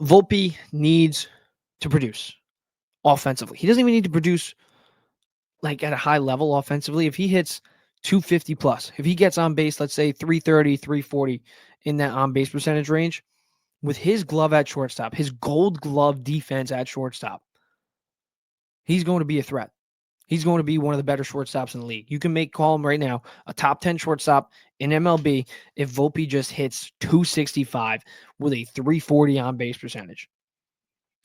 Volpe needs to produce offensively. He doesn't even need to produce like at a high level offensively. If he hits 250 plus, if he gets on base, let's say 330, 340 in that on base percentage range, with his glove at shortstop, his gold glove defense at shortstop, he's going to be a threat. He's going to be one of the better shortstops in the league. You can call him right now a top 10 shortstop in MLB if Volpe just hits 265 with a 340 on base percentage.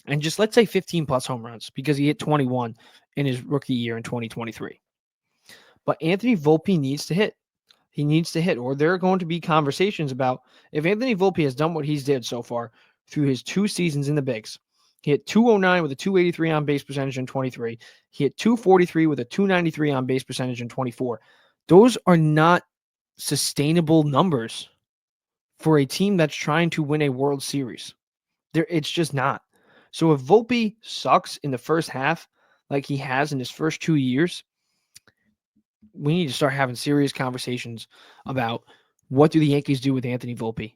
And just let's say 15 plus home runs because he hit 21 in his rookie year in 2023. But Anthony Volpe needs to hit. He needs to hit, or there are going to be conversations about if Anthony Volpe has done what he's did so far through his 2 seasons in the bigs. He hit 209 with a 283 on base percentage in 23. He hit 243 with a 293 on base percentage in 24. Those are not sustainable numbers for a team that's trying to win a World Series. It's just not. So if Volpe sucks in the first half like he has in his first 2 years, we need to start having serious conversations about what do the Yankees do with Anthony Volpe.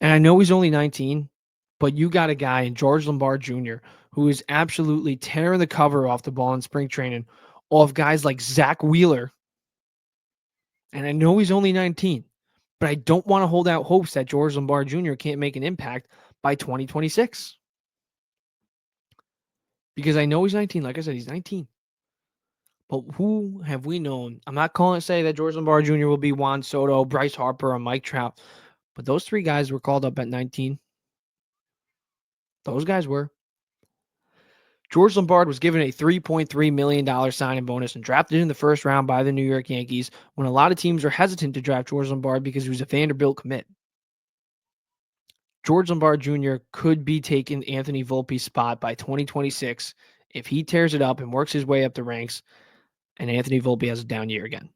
And I know he's only 19, but you got a guy in George Lombard Jr. who is absolutely tearing the cover off the ball in spring training off guys like Zach Wheeler. And I know he's only 19, but I don't want to hold out hopes that George Lombard Jr. can't make an impact by 2026. Because I know he's 19. Like I said, he's 19. But who have we known? I'm not calling to say that George Lombard Jr. will be Juan Soto, Bryce Harper, or Mike Trout. But those 3 guys were called up at 19. Those guys were. George Lombard was given a $3.3 million signing bonus and drafted in the first round by the New York Yankees when a lot of teams are hesitant to draft George Lombard because he was a Vanderbilt commit. George Lombard Jr. could be taking Anthony Volpe's spot by 2026 if he tears it up and works his way up the ranks and Anthony Volpe has a down year again.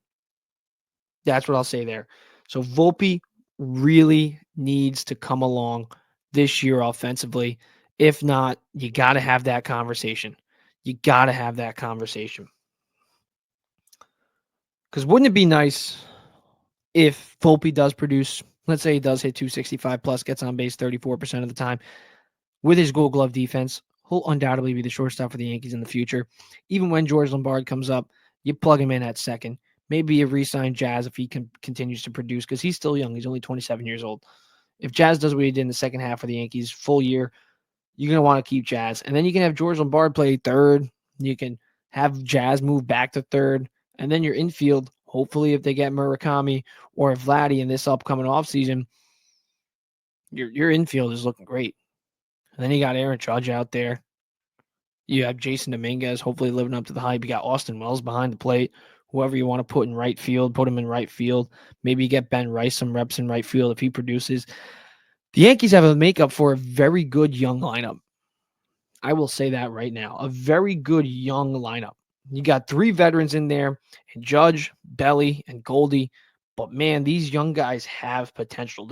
That's what I'll say there. So Volpe really needs to come along this year offensively. If not, you got to have that conversation. You got to have that conversation. Because wouldn't it be nice if Volpe does produce, let's say he does hit 265 plus, gets on base 34% of the time with his Gold Glove defense, he'll undoubtedly be the shortstop for the Yankees in the future. Even when George Lombard comes up, you plug him in at second. Maybe you re-sign Jazz if he continues to produce because he's still young. He's only 27 years old. If Jazz does what he did in the second half of the Yankees full year, you're going to want to keep Jazz. And then you can have George Lombard play third. You can have Jazz move back to third. And then your infield, hopefully if they get Murakami or Vladdy in this upcoming offseason, your infield is looking great. And then you got Aaron Judge out there. You have Jason Dominguez hopefully living up to the hype. You got Austin Wells behind the plate. Whoever you want to put in right field, put him in right field. Maybe you get Ben Rice some reps in right field if he produces. The Yankees have a makeup for a very good young lineup. I will say that right now. A very good young lineup. You got 3 veterans in there, and Judge, Belly, and Goldie. But man, these young guys have potential.